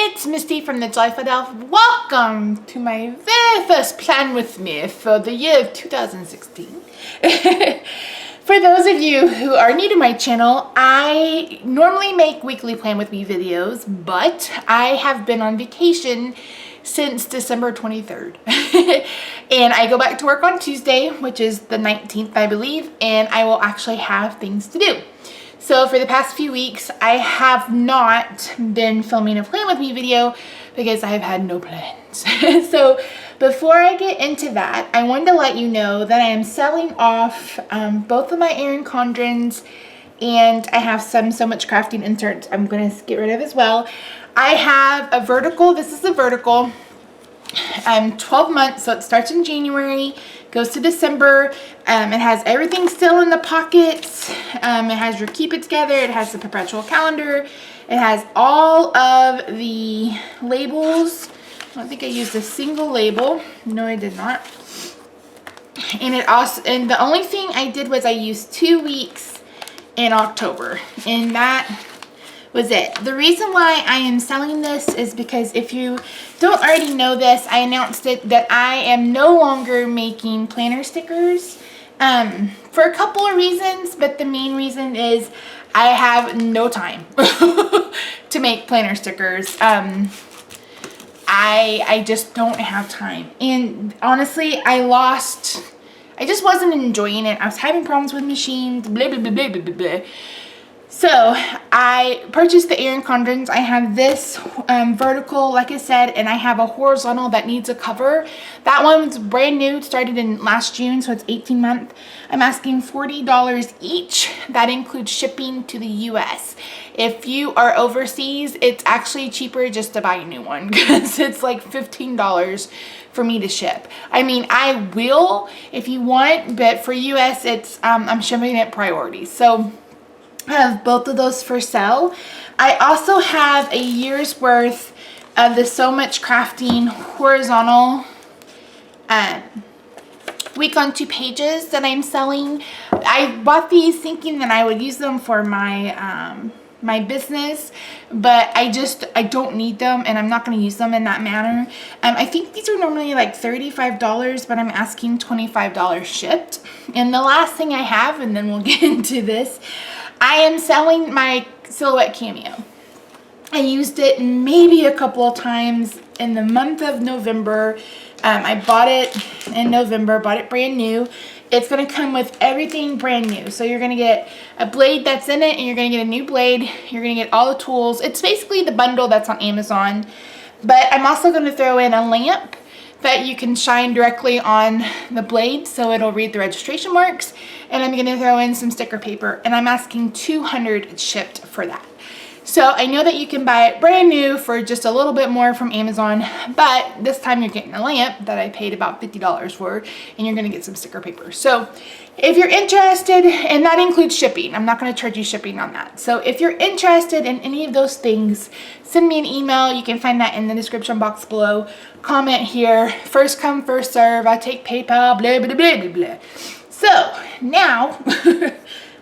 it's Misty from the Joyful Elf. Welcome to my very first plan with me for the year of 2016. For those of you who are new to my channel, I normally make weekly plan with me videos, but I have been on vacation since December 23rd. And I go back to work on Tuesday, which is the 19th, I believe, and I will actually have things to do. So for the past few weeks, I have not been filming a plan with me video because I've had no plans. So before I get into that, I wanted to let you know that I am selling off both of my Erin Condrens, and I have some So Much Crafting inserts I'm going to get rid of as well. I have a vertical. This is a vertical. 12 months, so it starts in January, goes to December. It has everything still in the pockets. It has your keep it together. It has the perpetual calendar. It has all of the labels. I don't think I used a single label. No, I did not. And it also, and the only thing I did was I used 2 weeks in October, and that was it. The reason why I am selling this is because if you don't already know this, I announced it that I am no longer making planner stickers for a couple of reasons, but the main reason is I have no time to make planner stickers. I just don't have time, and honestly I just wasn't enjoying it. I was having problems with machines, blah blah blah blah blah blah. So I purchased the Erin Condrens. I have this vertical, like I said, and I have a horizontal that needs a cover. That one's brand new. It started in last June, so it's 18 months. I'm asking $40 each. That includes shipping to the US. If you are overseas, it's actually cheaper just to buy a new one because it's like $15 for me to ship. I mean, I will if you want, but for US, it's I'm shipping it priority. So I have both of those for sale. I also have a year's worth of the So Much Crafting horizontal week on 2 pages that I'm selling. I bought these thinking that I would use them for my my business, but I don't need them, and I'm not going to use them in that manner. I think these are normally like $35, but I'm asking $25 shipped. And the last thing I have, and then we'll get into this, I am selling my Silhouette Cameo. I used it maybe a couple of times in the month of November. I bought it in November, bought it brand new. It's going to come with everything brand new. So you're going to get a blade that's in it, and you're going to get a new blade. You're going to get all the tools. It's basically the bundle that's on Amazon. But I'm also going to throw in a lamp that you can shine directly on the blade so it'll read the registration marks. And I'm going to throw in some sticker paper, and I'm asking $200 shipped for that. So I know that you can buy it brand new for just a little bit more from Amazon, but this time you're getting a lamp that I paid about $50 for, and you're going to get some sticker paper. So if you're interested, and that includes shipping, I'm not going to charge you shipping on that. So if you're interested in any of those things, send me an email. You can find that in the description box below. Comment here. First come, first serve. I take PayPal, blah, blah, blah, blah, blah. So now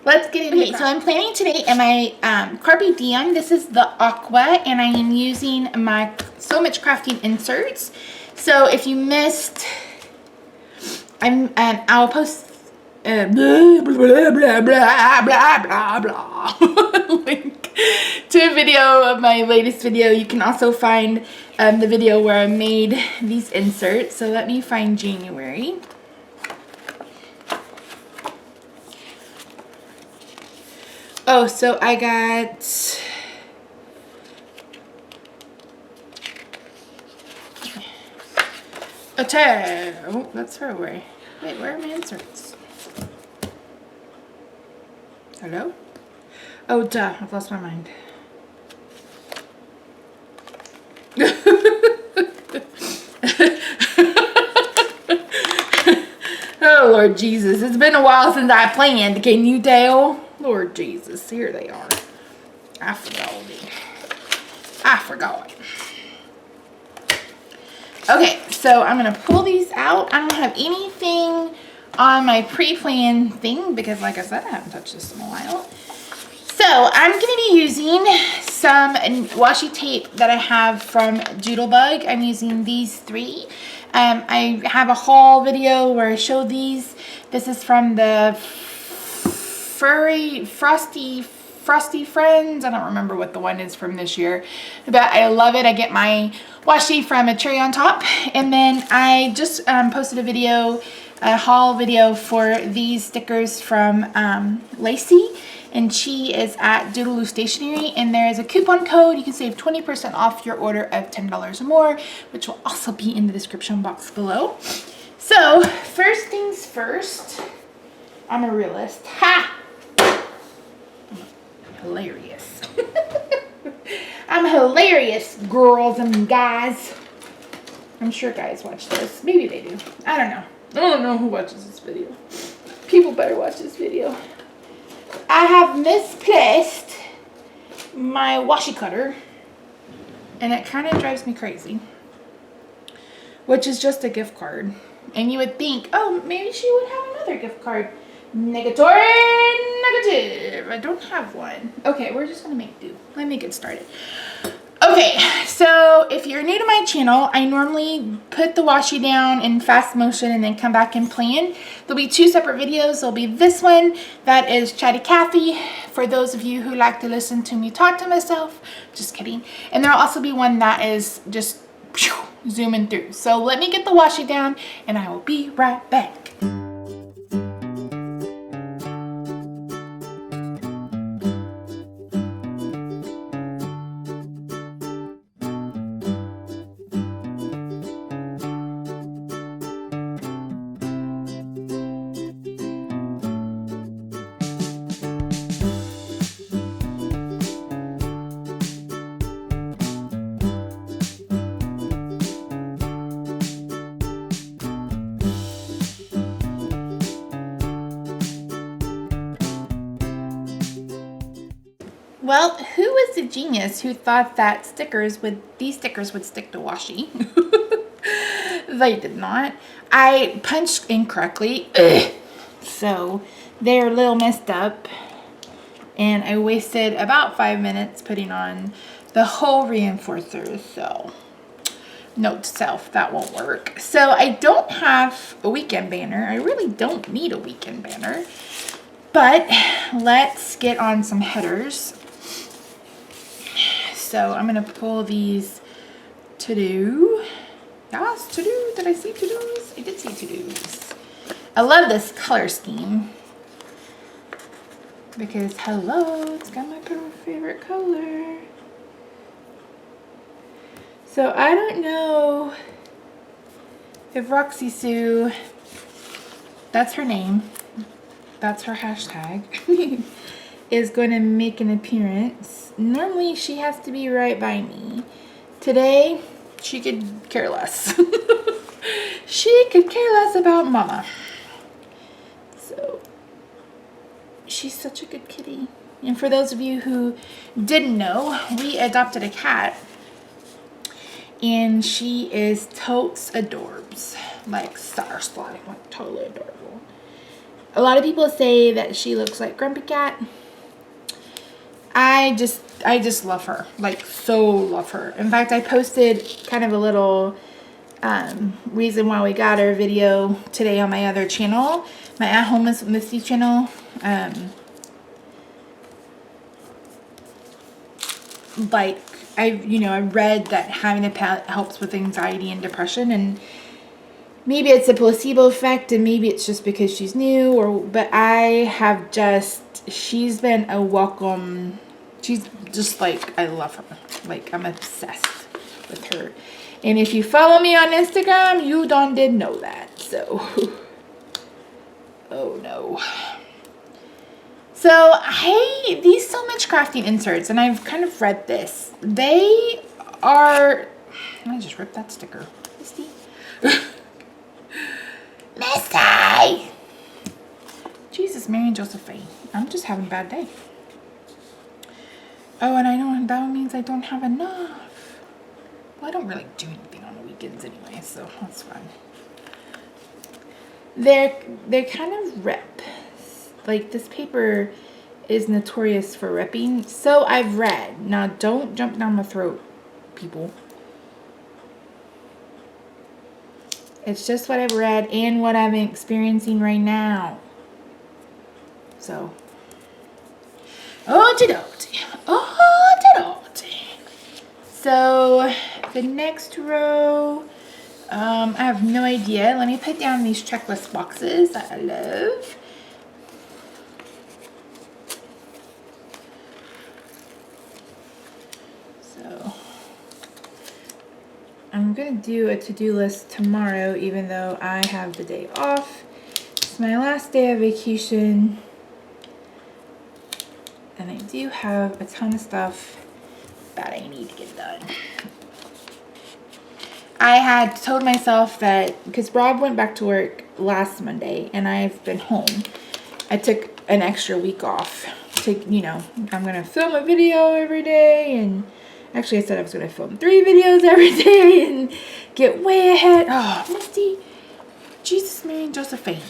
let's get into it. So I'm planning today in my Carpe Diem. This is the aqua, and I am using my So Much Crafting inserts. So if you missed, I'll post blah, blah, blah, blah, blah, blah, blah. Link to a video of my latest video. You can also find the video where I made these inserts. So let me find January. Oh, so I got a tag. Oh, that's far away. Wait, where are my inserts? Hello? Oh, duh. I've lost my mind. Oh, Lord Jesus. It's been a while since I planned. Can you tell? Lord Jesus, here they are. I forgot. Okay, so I'm going to pull these out. I don't have anything on my pre-planned thing because, like I said, I haven't touched this in a while. So I'm going to be using some washi tape that I have from Doodlebug. I'm using these 3. I have a haul video where I show these. This is from the Frosty Friends. I don't remember what the one is from this year, but I love it. I get my washi from a Cherry on Top. And then I just posted a haul video for these stickers from Lacey, and she is at Doodaloo Stationery, and there is a coupon code. You can save 20% off your order of $10 or more, which will also be in the description box below. So first things first, I'm a realist. Ha! Hilarious. I'm hilarious, girls and guys. I'm sure guys watch this. Maybe they do. I don't know. I don't know who watches this video. People better watch this video. I have misplaced my washi cutter, and it kind of drives me crazy, which is just a gift card. And you would think, oh, maybe she would have another gift card. Negatory, negative. I don't have one. Okay, we're just gonna make do. Let me get started. Okay, so if you're new to my channel, I normally put the washi down in fast motion and then come back and plan. There'll be 2 separate videos. There'll be this one that is Chatty Cathy, for those of you who like to listen to me talk to myself. Just kidding. And there'll also be one that is just zooming through. So let me get the washi down and I will be right back. Well, who was the genius who thought that these stickers would stick to washi? They did not. I punched incorrectly, so they're a little messed up, and I wasted about 5 minutes putting on the whole reinforcer, so note to self, that won't work. So I don't have a weekend banner. I really don't need a weekend banner, but let's get on some headers. So I'm going to pull these to-do. Yes, to-do. Did I see to-dos? I did see to-dos. I love this color scheme because, hello, it's got my favorite color. So I don't know if Roxy Sue, that's her name, that's her hashtag, is going to make an appearance. Normally she has to be right by me. Today she could care less. She could care less about mama. So she's such a good kitty. And for those of you who didn't know, we adopted a cat, and she is totes adorbs, like seriously, like totally adorable. A lot of people say that she looks like Grumpy Cat. I just love her, like so love her. In fact, I posted kind of a little reason why we got her video today on my other channel, my At Home with Misty channel. Like I read that having a pet helps with anxiety and depression, and maybe it's a placebo effect, and maybe it's just because she's new, but she's been a welcome. She's just like, I love her. Like, I'm obsessed with her. And if you follow me on Instagram, you did know that. So, oh no. So, these So Much Crafting inserts, and I've kind of read this. They are, I just ripped that sticker. Misty. Misty! Jesus, Mary and Josephine. I'm just having a bad day. Oh, and I know that means I don't have enough. Well, I don't really do anything on the weekends anyway, so that's fine. They're kind of rip. Like, this paper is notorious for ripping. So I've read. Now, don't jump down my throat, people. It's just what I've read and what I'm experiencing right now. So, oh-de-do-de. So, the next row, I have no idea. Let me put down these checklist boxes that I love. So, I'm going to do a to-do list tomorrow, even though I have the day off. It's my last day of vacation. And I do have a ton of stuff that I need to get done. I had told myself that, because Rob went back to work last Monday and I've been home, I took an extra week off to, you know, I'm going to film a video every day, and actually I said I was going to film 3 videos every day and get way ahead. Oh, Misty, Jesus, Mary, and Josephine.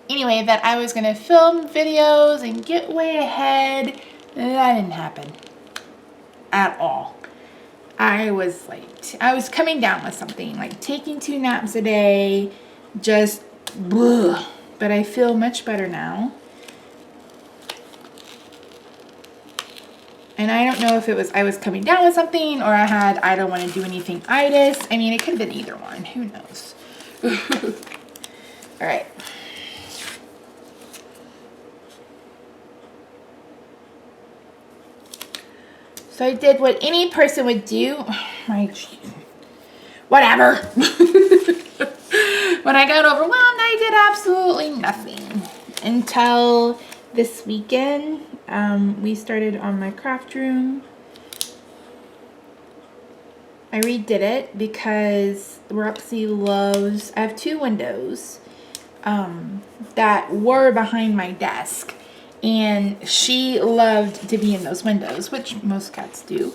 Anyway, that I was going to film videos and get way ahead. That didn't happen at all. I was coming down with something, like taking 2 naps a day, just bleh. But I feel much better now. And I don't know if it was I was coming down with something, or I don't want to do anything itis. I mean, it could have been either one. Who knows? All right. So I did what any person would do. Whatever. When I got overwhelmed, I did absolutely nothing until this weekend. We started on my craft room. I redid it because Roxy loves, I have 2 windows that were behind my desk. And she loved to be in those windows, which most cats do.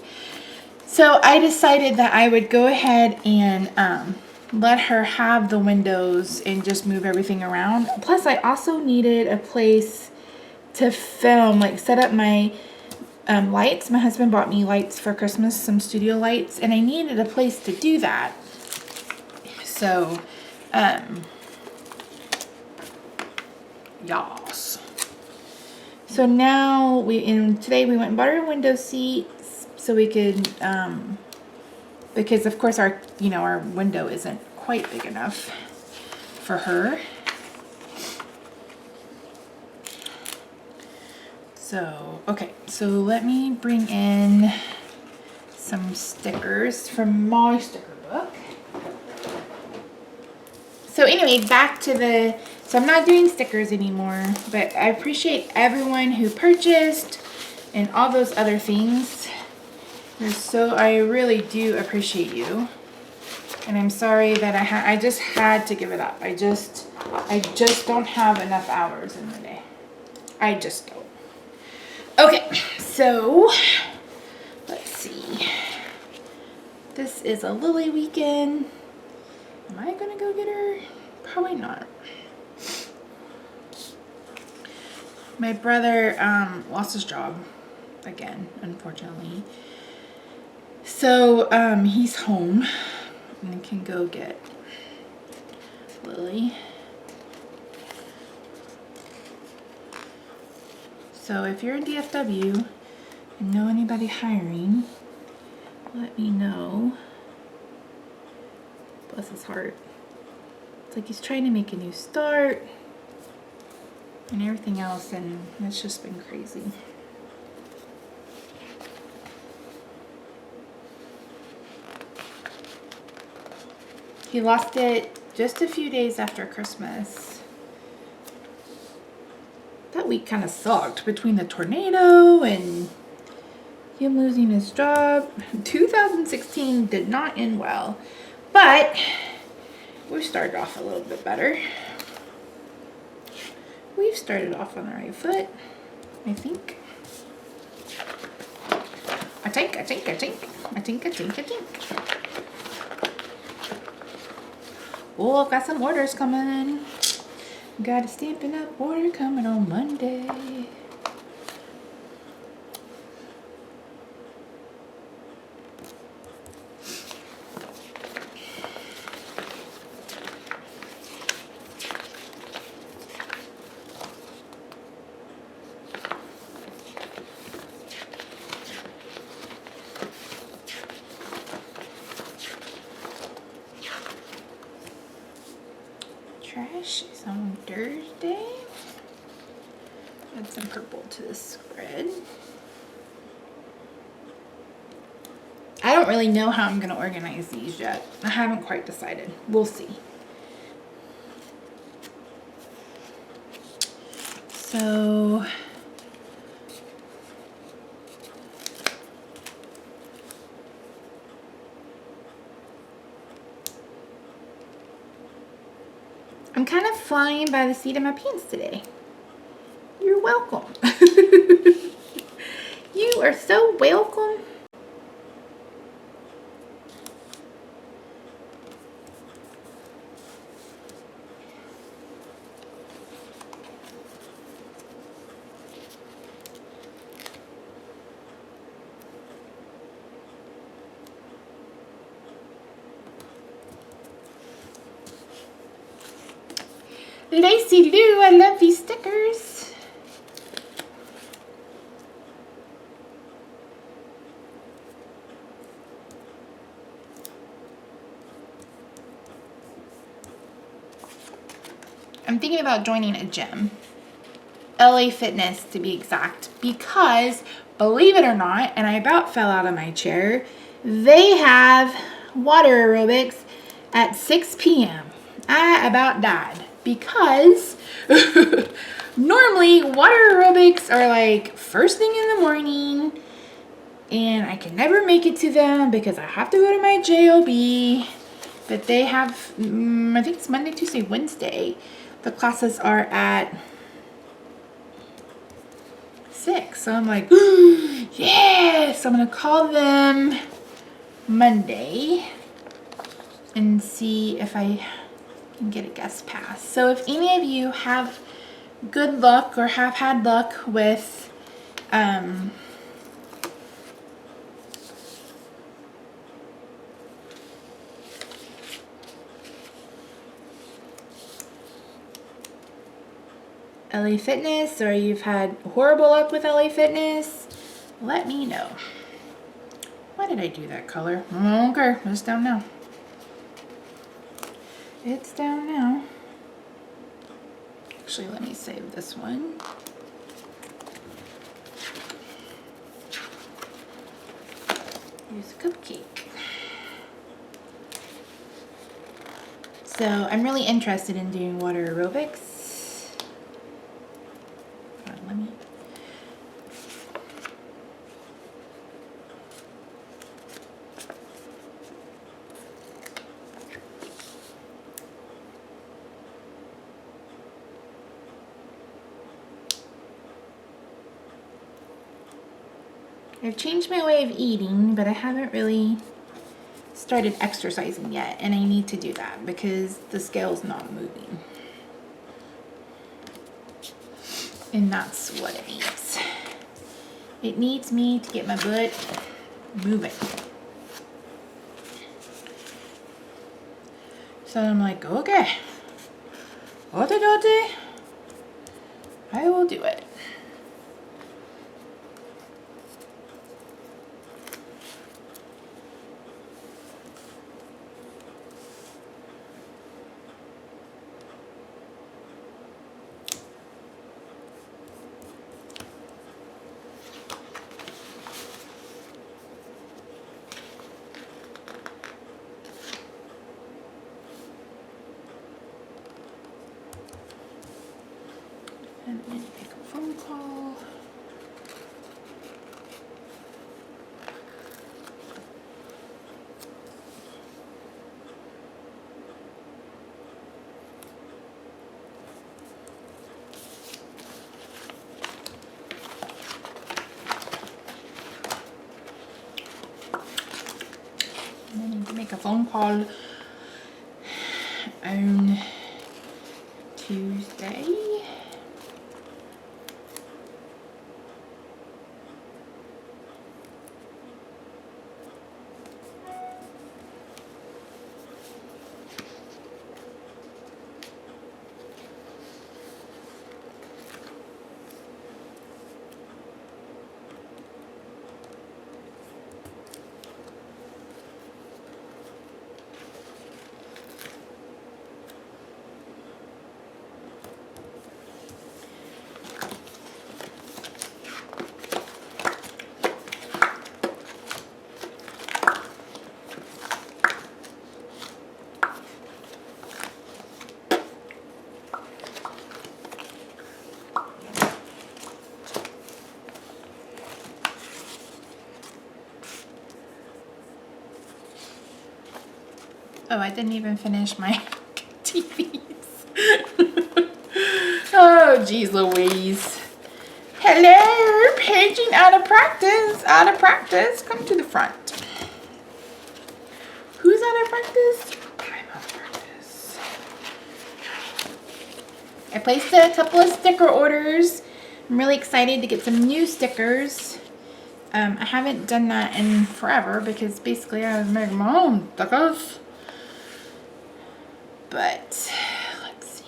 So I decided that I would go ahead and let her have the windows and just move everything around. Plus, I also needed a place to film, like set up my lights. My husband bought me lights for Christmas, some studio lights, and I needed a place to do that. So, yas. So now today we went and bought our window seats so we could, because of course our window isn't quite big enough for her. So, okay, so let me bring in some stickers from my sticker book. So anyway, back to so I'm not doing stickers anymore, but I appreciate everyone who purchased and all those other things. So I really do appreciate you. And I'm sorry that I just had to give it up. I just don't have enough hours in the day. I just don't. Okay, so let's see. This is a Lily weekend. Am I gonna go get her? Probably not. My brother lost his job again, unfortunately. So he's home and can go get Lily. So if you're in DFW and know anybody hiring, let me know. Bless his heart. It's like he's trying to make a new start and everything else, and it's just been crazy. He lost it just a few days after Christmas. That week kind of sucked between the tornado and him losing his job. 2016 did not end well, but we started off a little bit better. We've started off on the right foot, I think. tink, a tink, a tink, a tink, a tink, a tink. Oh, I've got some orders coming. Got a Stampin' Up! Order coming on Monday. Trash is on Thursday. Add some purple to the spread. I don't really know how I'm going to organize these yet. I haven't quite decided. We'll see. So I'm kind of flying by the seat of my pants today. You're welcome. You are so welcome. Lacy Lou, I love these stickers. I'm thinking about joining a gym. LA Fitness to be exact, because believe it or not, and I about fell out of my chair, they have water aerobics at 6 p.m. I about died because normally water aerobics are like first thing in the morning and I can never make it to them because I have to go to my JOB, but they have, I think it's Monday, Tuesday, Wednesday. The classes are at 6. So I'm like, yes, I'm gonna call them Monday and see if I can get a guest pass. So if any of you have good luck or have had luck with LA Fitness, or you've had horrible luck with LA Fitness, let me know. Why did I do that color? I don't care. It's down now. It's down now. Actually, let me save this one. Here's a cupcake. So I'm really interested in doing water aerobics. I've changed my way of eating, but I haven't really started exercising yet, and I need to do that because the scale's not moving. And that's what it needs. It needs me to get my butt moving. So I'm like, okay, I will do it. And then pick up make a phone call on Tuesday. Oh, I didn't even finish my TVs. Oh, geez Louise. Hello, paging out of practice. Out of practice. Come to the front. Who's out of practice? I'm out of practice. I placed a couple of sticker orders. I'm really excited to get some new stickers. I haven't done that in forever because basically I was making my own stickers. But let's see.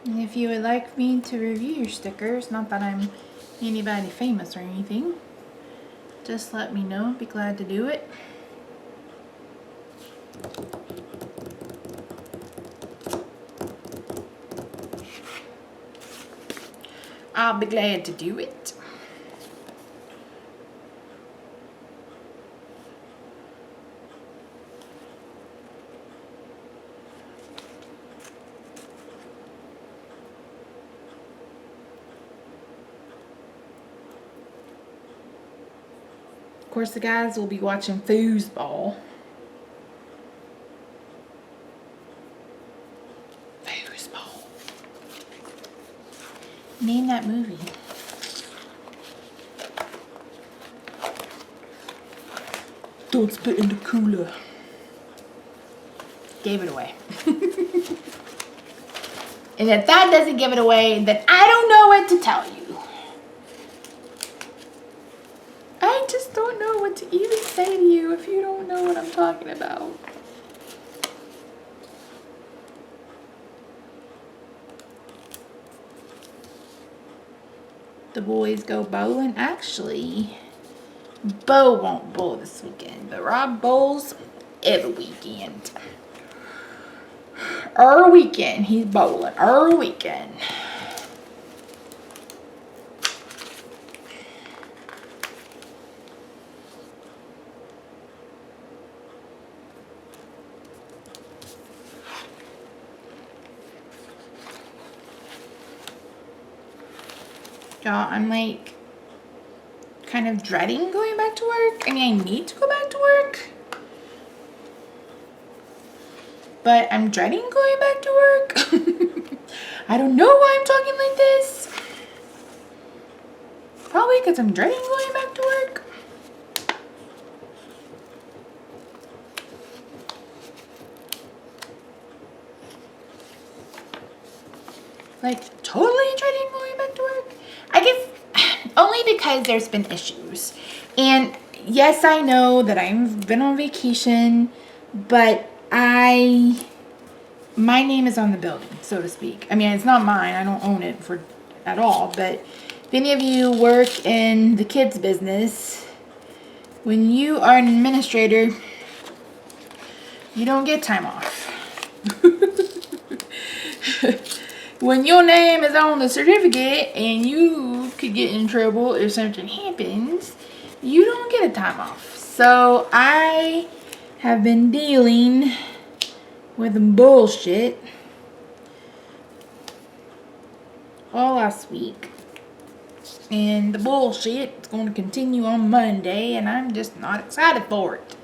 And if you would like me to review your stickers, not that I'm anybody famous or anything, just let me know. I'd be glad to do it. I'll be glad to do it. Of course, the guys will be watching foosball. Foosball. Name that movie. Don't spit in the cooler. Gave it away. And if that doesn't give it away, then I don't know what to tell you. I just don't know what to even say to you if you don't know what I'm talking about. The boys go bowling. Actually, Bo won't bowl this weekend, but Rob bowls every weekend. Every weekend he's bowling. Every weekend. Y'all, I'm like kind of dreading going back to work. I mean, I need to go back to work, but I'm dreading going back to work. I don't know why I'm talking like this. Probably because I'm dreading going back to work. Like, totally dreading going back to work. I guess only because there's been issues. And yes, I know that I've been on vacation, but my name is on the building, so to speak. I mean, it's not mine. I don't own it at all. But if any of you work in the kids business, when you are an administrator, you don't get time off. When your name is on the certificate and you could get in trouble if something happens, you don't get a time off. So I have been dealing with bullshit all last week. And the bullshit is going to continue on Monday, and I'm just not excited for it.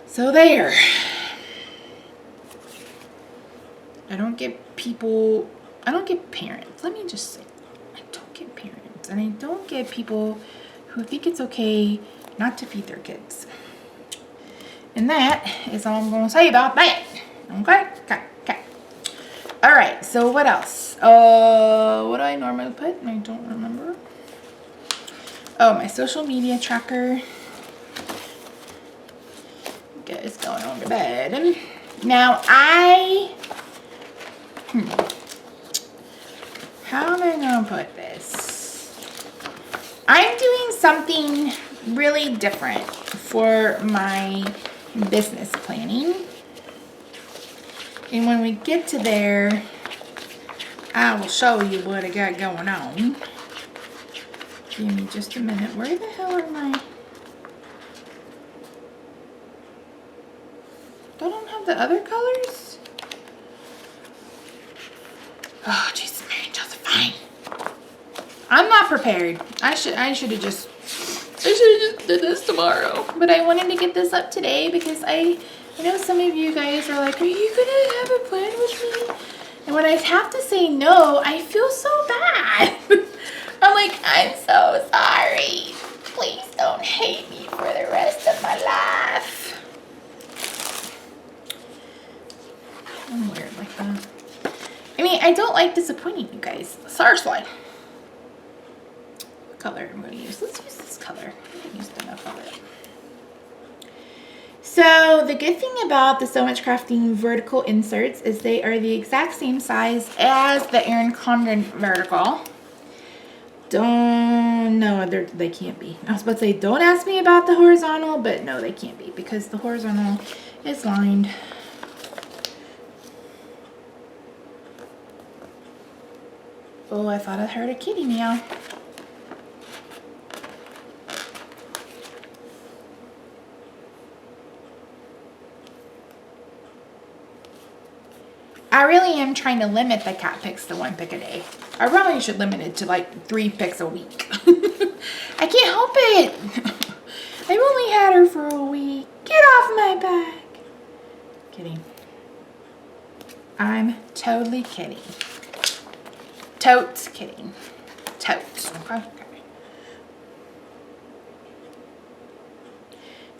So there. I don't get parents. Let me just say, I don't get parents. And I don't get people who think it's okay not to feed their kids. And that is all I'm going to say about that. Okay? Okay. All right. So what else? What do I normally put? I don't remember. Oh, my social media tracker. Guys going on to bed. Now how am I going to put this? I'm doing something really different for my business planning. And when we get to there, I will show you what I got going on. Give me just a minute. Where the hell are my... I don't have the other colors? Oh, Jesus, Mary, Josephine. I'm not prepared. I should have just did this tomorrow. But I wanted to get this up today because I know some of you guys are like, are you gonna have a plan with me? And when I have to say no, I feel so bad. I'm like, I'm so sorry. Please don't hate me for the rest of my life. I'm weird like that. I mean, I don't like disappointing you guys. Seriously. What color I'm going to use? Let's use this color. I haven't used enough of it. So the good thing about the So Much Crafting vertical inserts is they are the exact same size as the Erin Condren vertical. They can't be. I was about to say, don't ask me about the horizontal, but no, they can't be because the horizontal is lined. Oh, I thought I heard a kitty meow. I really am trying to limit the cat pics to 1 pic a day. I probably should limit it to like 3 pics a week. I can't help it. I've only had her for a week. Get off my back. Kidding. I'm totally kidding. Totes kidding. Totes. Okay.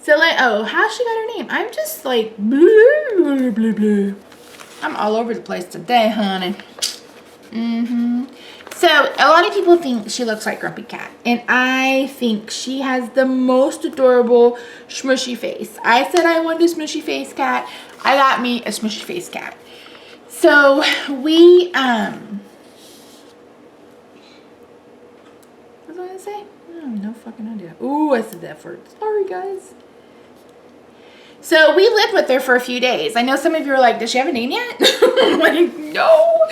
So how she got her name? I'm just like blue. I'm all over the place today, honey. So a lot of people think she looks like Grumpy Cat, and I think she has the most adorable smushy face. I said I wanted a smushy face cat. I got me a smushy face cat. So we what was I gonna say? I have no fucking idea. Ooh, I said that word. Sorry, guys. So we lived with her for a few days. I know some of you are like, does she have a name yet? I'm like, no.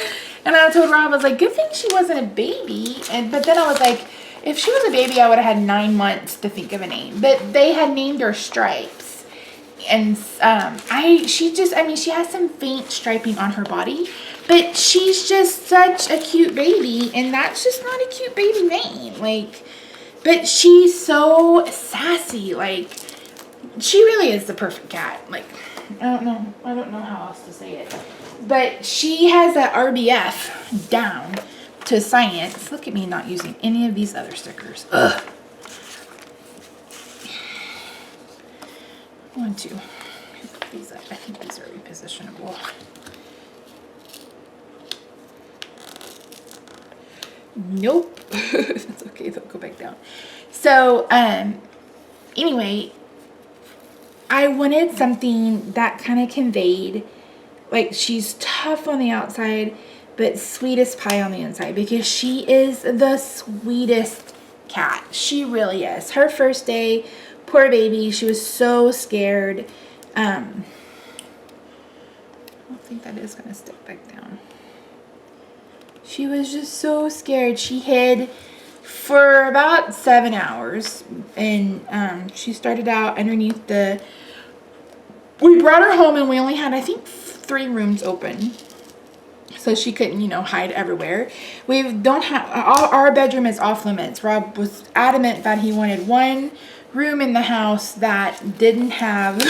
And I told Rob, I was like, good thing she wasn't a baby. But then I was like, if she was a baby, I would have had 9 months to think of a name. But they had named her Stripes. And she has some faint striping on her body. But she's just such a cute baby. And that's just not a cute baby name. But she's so sassy. She really is the perfect cat. I don't know how else to say it. But she has that RBF down to science. Look at me not using any of these other stickers. Ugh. I want to pick these up. I think these are repositionable. Nope. That's okay. They'll go back down. So, anyway, I wanted something that kind of conveyed, she's tough on the outside, but sweet as pie on the inside, because she is the sweetest cat. She really is. Her first day, poor baby, she was so scared. I don't think that is going to stick back down. She was just so scared. She hid for about 7 hours, and she started out underneath we brought her home, and we only had, I think, 3 rooms open. So so she couldn't, you know, hide everywhere. We don't have, our bedroom is off limits. Rob was adamant that he wanted one room in the house that didn't have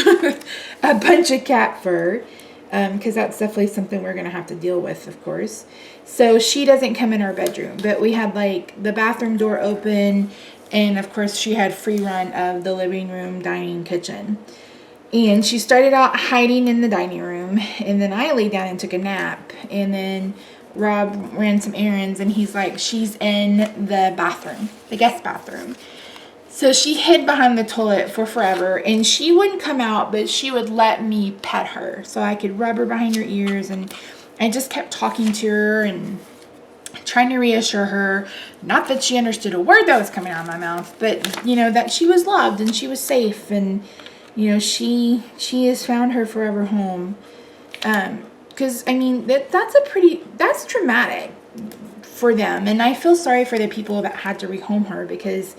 a bunch of cat fur, because that's definitely something we're gonna have to deal with, of course. So she doesn't come in our bedroom, but we had like the bathroom door open, and of course she had free run of the living room, dining, kitchen. And she started out hiding in the dining room, and then I laid down and took a nap, and then Rob ran some errands, and he's like, she's in the bathroom, the guest bathroom. So she hid behind the toilet for forever, and she wouldn't come out, but she would let me pet her so I could rub her behind her ears, and I just kept talking to her and trying to reassure her, not that she understood a word that was coming out of my mouth, but, you know, that she was loved and she was safe, and, you know, she has found her forever home. Because, I mean, that's traumatic for them, and I feel sorry for the people that had to rehome her, because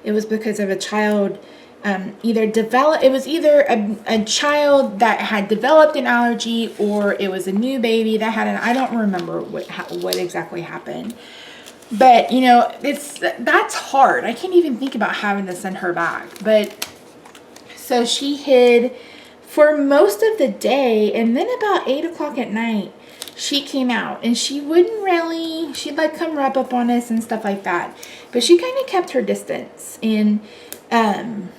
it was because of a child, either a child that had developed an allergy, or it was a new baby that had I don't remember what exactly happened. But, you know, that's hard. I can't even think about having to send her back. But, so she hid for most of the day, and then about 8 o'clock at night, she came out, and she wouldn't really, she'd like come rub up on us and stuff like that. But she kind of kept her distance. And the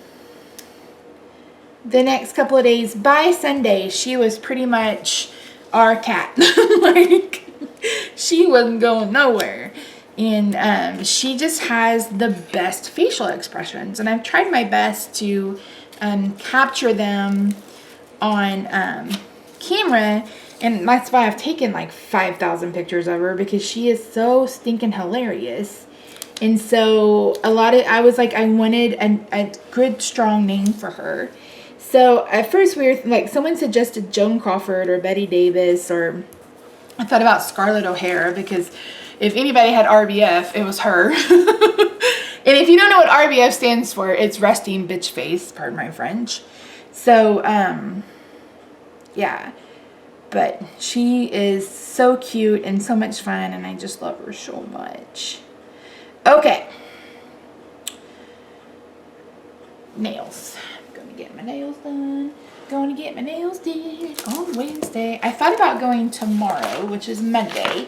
next couple of days, by Sunday, she was pretty much our cat. Like, she wasn't going nowhere. And she just has the best facial expressions. And I've tried my best to capture them on camera. And that's why I've taken like 5,000 pictures of her, because she is so stinking hilarious. And so I was like, I wanted a good, strong name for her. So at first we were like, someone suggested Joan Crawford or Betty Davis, or I thought about Scarlett O'Hara, because if anybody had RBF, it was her. And if you don't know what RBF stands for, it's resting bitch face, pardon my French. So, yeah. But she is so cute and so much fun, and I just love her so much. Okay. Nails. I'm going to get my nails done. Going to get my nails did on Wednesday. I thought about going tomorrow, which is Monday.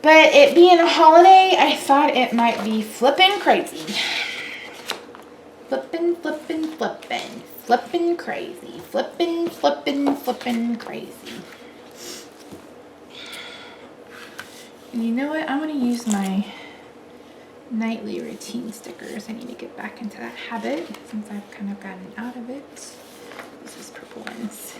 But it being a holiday, I thought it might be flippin' crazy. Flippin', flippin', flippin'. Flippin' crazy. Flippin', flippin', flippin' crazy. And you know what? I'm going to use my nightly routine stickers. I need to get back into that habit since I've kind of gotten out of it. This is purple ones.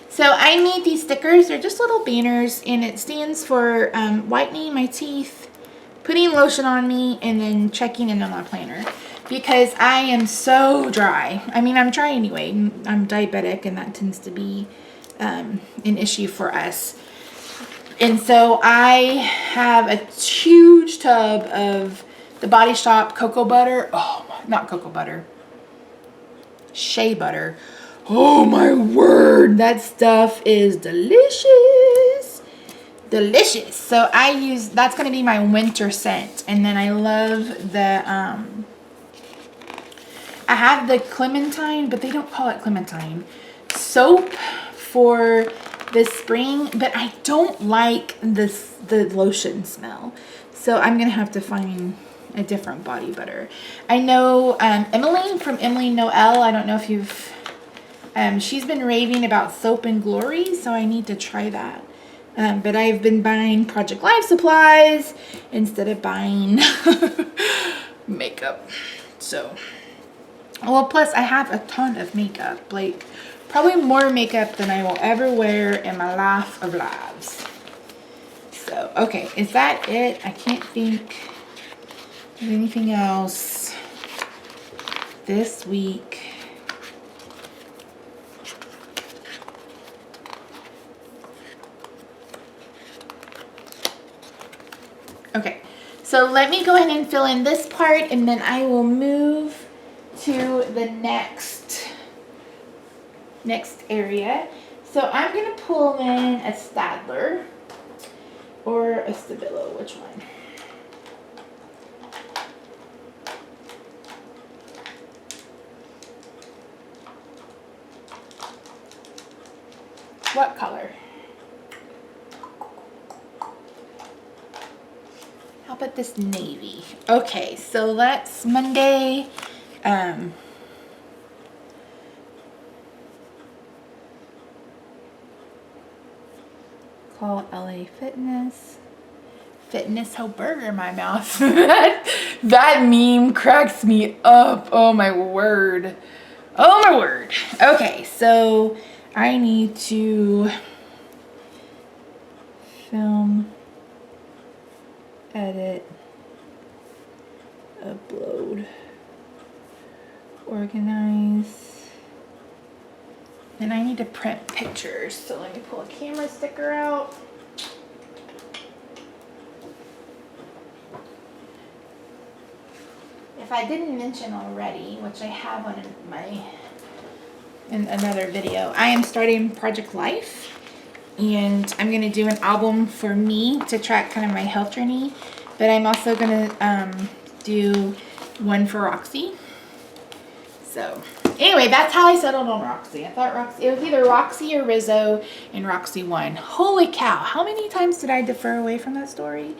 So I made these stickers. They're just little banners, and it stands for whitening my teeth, putting lotion on me, and then checking in on my planner. Because I am so dry. I mean, I'm dry anyway. I'm diabetic, and that tends to be an issue for us. And so I have a huge tub of the Body Shop cocoa butter. Oh, not cocoa butter. Shea butter. Oh my word, that stuff is delicious. Delicious. So that's going to be my winter scent. And then I love the, I have the clementine, but they don't call it clementine, soap for the spring, but I don't like the lotion smell. So I'm going to have to find a different body butter. I know Emily from Emily Noel, I don't know if you've, she's been raving about Soap and Glory, so I need to try that. But I've been buying Project Life supplies instead of buying makeup. So, well, plus I have a ton of makeup, like probably more makeup than I will ever wear in my life of lives. So, okay, is that it? I can't think of anything else this week. Okay, so let me go ahead and fill in this part, and then I will move to the next area. So I'm going to pull in a Stadler, or a Stabilo? Which one? What color? How about this navy? Okay, so let's Monday. Call LA Fitness. Fitness ho burger in my mouth. That meme cracks me up. Oh my word. Oh my word. Okay, so I need to film, edit, upload, organize, and I need to print pictures. So let me pull a camera sticker out. If I didn't mention already, which I have on in another video, I am starting Project Life, and I'm gonna do an album for me to track kind of my health journey, but I'm also gonna do one for Roxy. So anyway, that's how I settled on Roxy. I thought Roxy, it was either Roxy or Rizzo, and Roxy won. Holy cow, how many times did I defer away from that story?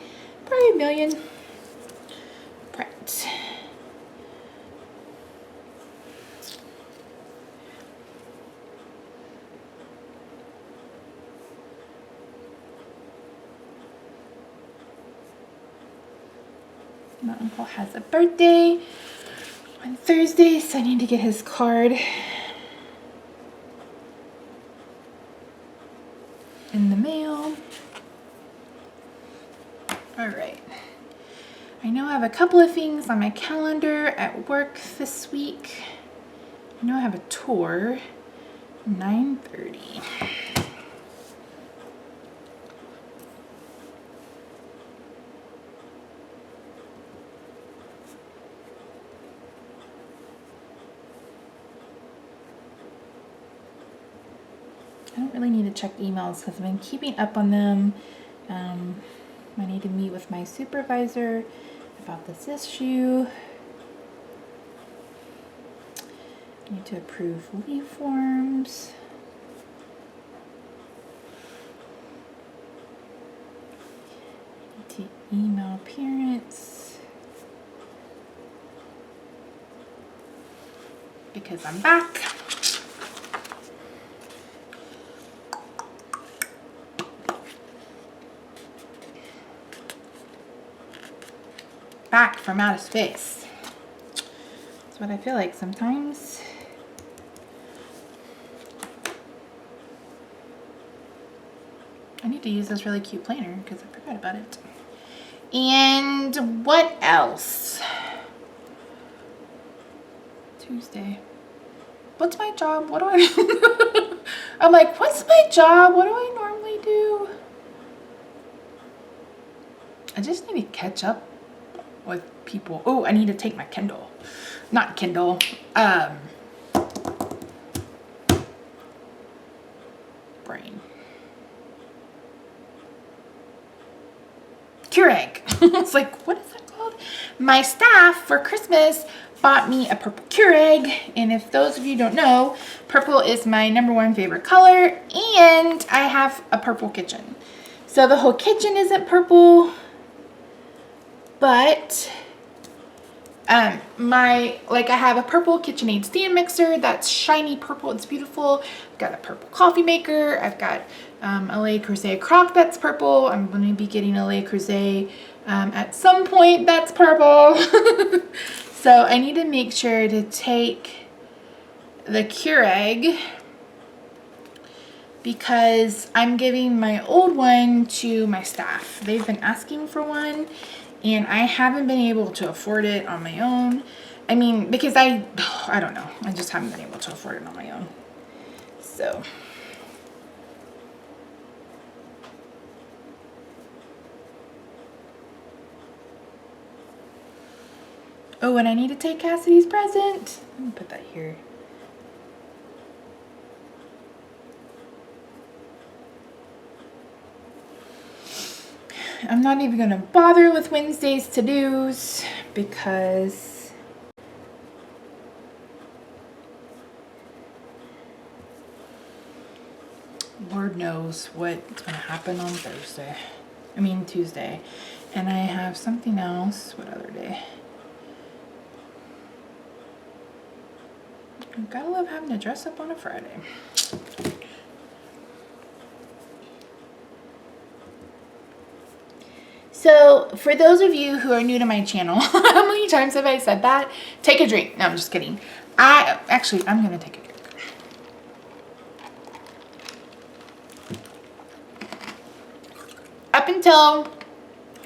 Probably a million. Print. My uncle has a birthday on Thursday, so I need to get his card in the mail. All right. I know I have a couple of things on my calendar at work this week. I know I have a tour, 9:30. I don't really need to check emails because I've been keeping up on them. I need to meet with my supervisor about this issue. I need to approve leave forms. I need to email parents because I'm back. Back from outer space. That's what I feel like sometimes. I need to use this really cute planner because I forgot about it. And what else? Tuesday. What's my job? What do I I'm like, what's my job? What do I normally do? I just need to catch up with people. Oh, I need to take my Kindle. Not Kindle. Brain. Keurig. It's like, what is that called? My staff for Christmas bought me a purple Keurig, and if those of you don't know, purple is my #1 favorite color, and I have a purple kitchen. So the whole kitchen isn't purple, but I have a purple KitchenAid stand mixer that's shiny purple. It's beautiful. I've got a purple coffee maker. I've got a Le Creuset crock that's purple. I'm going to be getting a Le Creuset at some point that's purple. So I need to make sure to take the Keurig because I'm giving my old one to my staff. They've been asking for one, and I haven't been able to afford it on my own. I mean, because I don't know. I just haven't been able to afford it on my own. So. Oh, and I need to take Cassidy's present. Let me put that here. I'm not even going to bother with Wednesday's to-dos because Lord knows what's going to happen on Tuesday. And I have something else. What other day? I gotta love having to dress up on a Friday. So, for those of you who are new to my channel, how many times have I said that? Take a drink. No, I'm just kidding. I'm gonna take a drink. Up until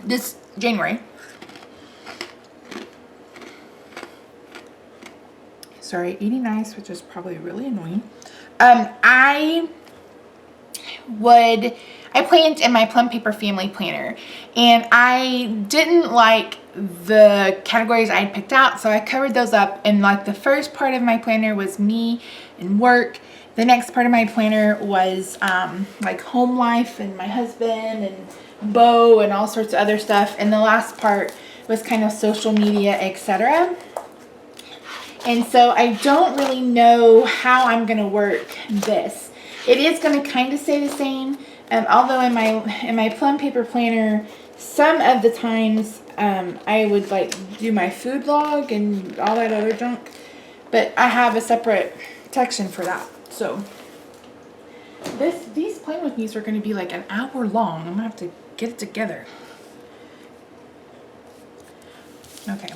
this January, sorry, eating ice, which is probably really annoying. I planned in my plum paper family planner, and I didn't like the categories I had picked out, so I covered those up. And like the first part of my planner was me and work. The next part of my planner was like home life and my husband and Beau and all sorts of other stuff. And the last part was kind of social media, etc. And so I don't really know how I'm going to work this. It is going to kind of stay the same. Although in my plum paper planner, some of the times I would like do my food log and all that other junk. But I have a separate section for that. So these plan with me's are going to be like an hour long. I'm going to have to get it together. Okay.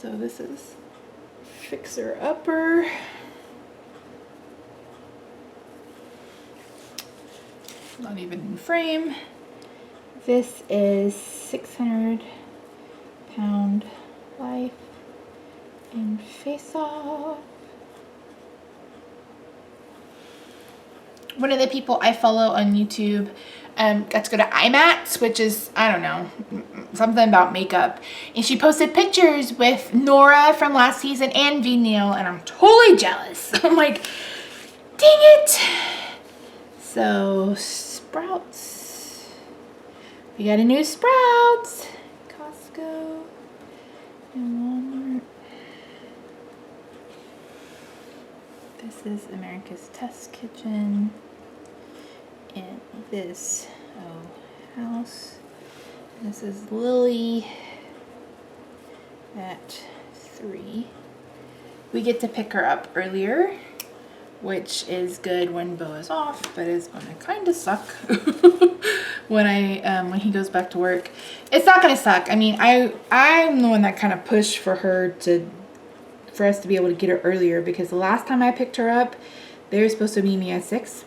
So this is Fixer Upper. Not even in frame. This is 600-pound life and face off. One of the people I follow on YouTube got to go to IMATS, which is, I don't know, something about makeup. And she posted pictures with Nora from last season and V-Neil, and I'm totally jealous. I'm like, dang it. So, Sprouts. We got a new Sprouts. Costco and Walmart. This is America's Test Kitchen. And this, House. This is Lily at 3. We get to pick her up earlier, which is good when Beau is off, but it's gonna kind of suck when he goes back to work. It's not gonna suck. I mean, I'm the one that kind of pushed for us to be able to get her earlier, because the last time I picked her up, they were supposed to meet me at 6.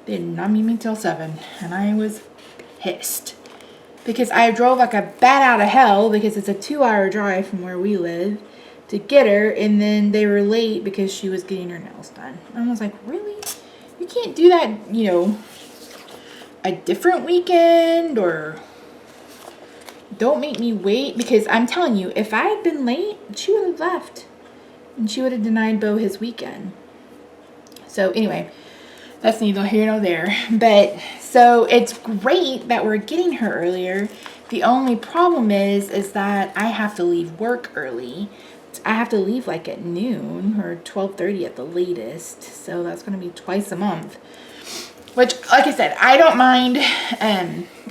They did not meet me till 7, and I was pissed because I drove like a bat out of hell, because it's a 2-hour drive from where we live to get her, and then they were late because she was getting her nails done. And I was like, really? You can't do that, a different weekend, or don't make me wait, because I'm telling you, if I had been late, she would have left, and she would have denied Beau his weekend. So anyway, that's neither here nor there. But so it's great that we're getting her earlier. The only problem is that I have to leave work early. I have to leave like at noon or 12:30 at the latest. So that's going to be twice a month. Which, like I said, I don't mind.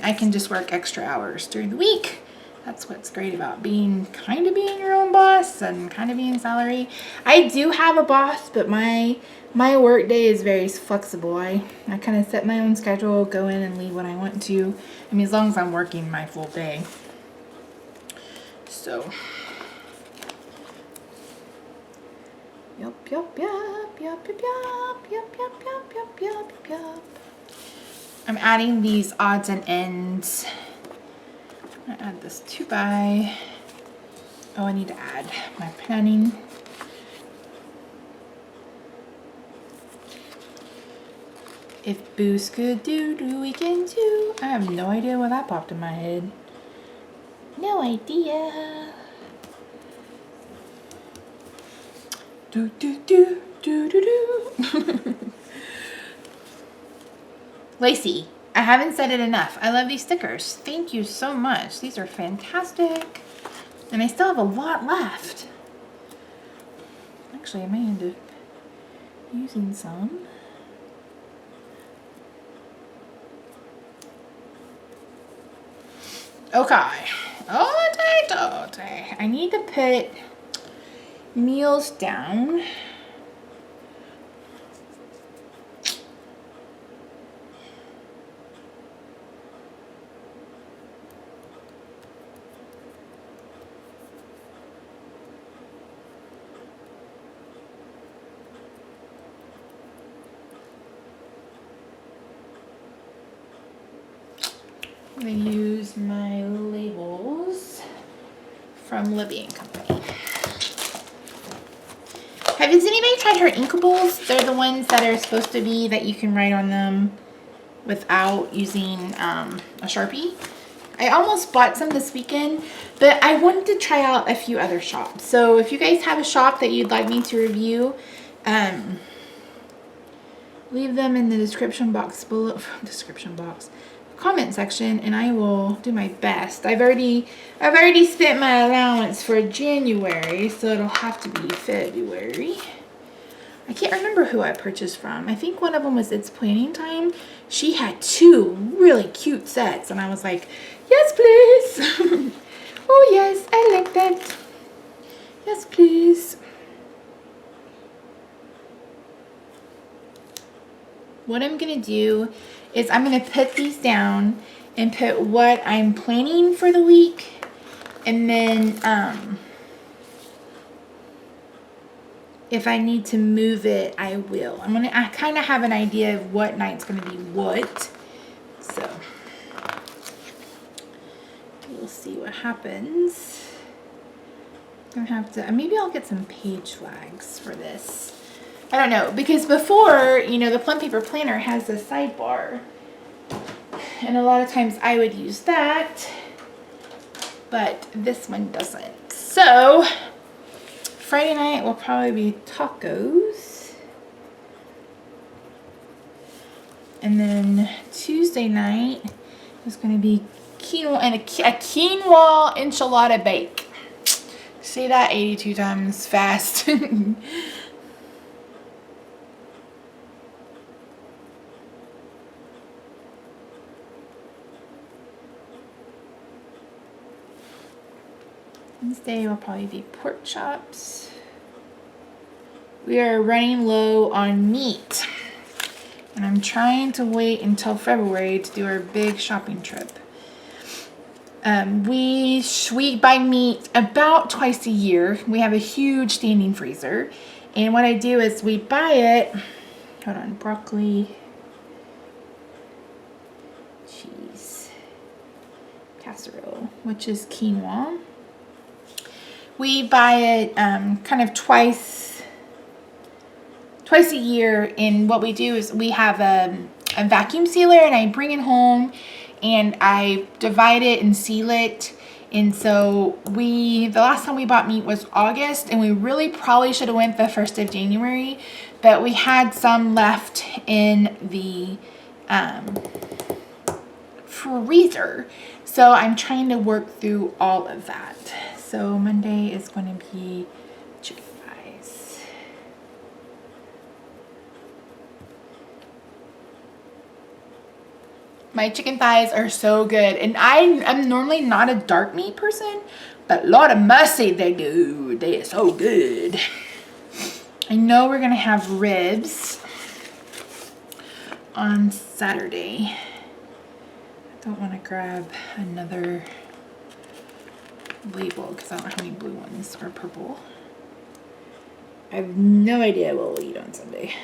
I can just work extra hours during the week. That's what's great about being your own boss and kind of being salary. I do have a boss, but my work day is very flexible. I kind of set my own schedule, go in and leave when I want to. I mean, as long as I'm working my full day. So, Yup. I'm adding these odds and ends. I'm gonna add this 2x. Oh, I need to add my planning. If Boost could do we can too. I have no idea what that popped in my head. No idea. Do do do do do do. Lacey, I haven't said it enough. I love these stickers. Thank you so much. These are fantastic. And I still have a lot left. Actually, I may end up using some. Okay. I need to put meals down. I'm going to use my labels from Libby & Company. Has anybody tried her Inkables? They're the ones that are supposed to be that you can write on them without using a Sharpie. I almost bought some this weekend, but I wanted to try out a few other shops. So if you guys have a shop that you'd like me to review, leave them in the description box below. Comment section, and I will do my best. I've already spent my allowance for January, so it'll have to be February. I can't remember who I purchased from. I think one of them was It's Planning Time. She had 2 really cute sets, and I was like, yes, please. Oh yes, I like that. Yes, please. What I'm gonna do is I'm gonna put these down and put what I'm planning for the week, and then if I need to move it, I will. I kind of have an idea of what night's gonna be what, so we'll see what happens. I'm gonna have to, maybe I'll get some page flags for this. I don't know, because before, you know, the Plum Paper Planner has a sidebar, and a lot of times I would use that, but this one doesn't. So Friday night will probably be tacos, and then Tuesday night is going to be quinoa and a quinoa enchilada bake. Say that 82 times fast. Wednesday will probably be pork chops. We are running low on meat, and I'm trying to wait until February to do our big shopping trip. We buy meat about twice a year. We have a huge standing freezer, and what I do is we buy it. Hold on, broccoli, cheese, casserole, which is quinoa. We buy it kind of twice a year, and what we do is we have a vacuum sealer, and I bring it home and I divide it and seal it. And so the last time we bought meat was August, and we really probably should have went the 1st of January, but we had some left in the freezer. So I'm trying to work through all of that. So Monday is going to be chicken thighs. My chicken thighs are so good, and I'm normally not a dark meat person, but Lord of mercy, they are so good. I know we're gonna have ribs on Saturday. I don't want to grab another label because I don't have any blue ones or purple. I have no idea what we'll eat on Sunday.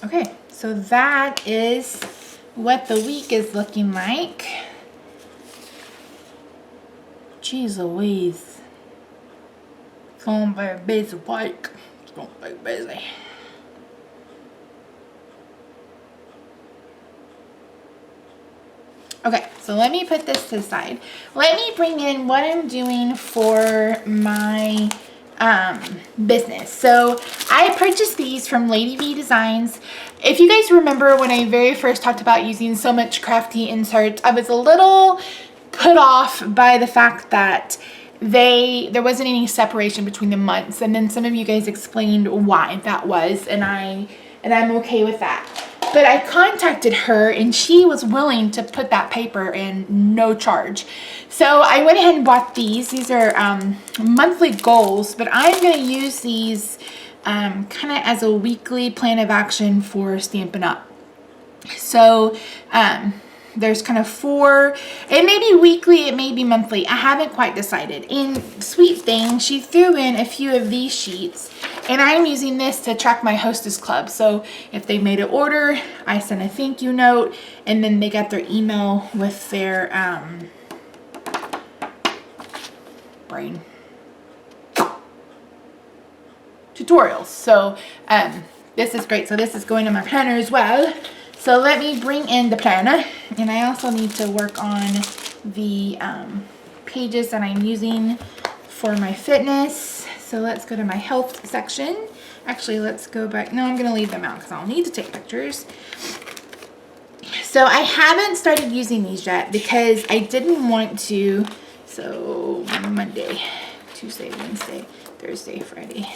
Okay, so that is what the week is looking like. Jeez Louise. It's going to be a busy week. It's going to be busy. Okay, so let me put this to the side. Let me bring in what I'm doing for my business. So I purchased these from Lady V Designs. If you guys remember when I very first talked about using so much crafty inserts, I was a little put off by the fact that there wasn't any separation between the months, and then some of you guys explained why that was, and I'm okay with that. But I contacted her and she was willing to put that paper in no charge. So I went ahead and bought these. These are monthly goals, but I'm going to use these kind of as a weekly plan of action for Stampin' Up. So there's kind of 4, it may be weekly, it may be monthly. I haven't quite decided. And sweet thing, she threw in a few of these sheets, and I'm using this to track my hostess club. So if they made an order, I send a thank you note, and then they got their email with their brain tutorials. So this is great. So this is going in my planner as well. So let me bring in the planner, and I also need to work on the pages that I'm using for my fitness. So let's go to my health section. Actually, let's go back. No, I'm going to leave them out because I'll need to take pictures. So I haven't started using these yet because I didn't want to. So Monday, Tuesday, Wednesday, Thursday, Friday,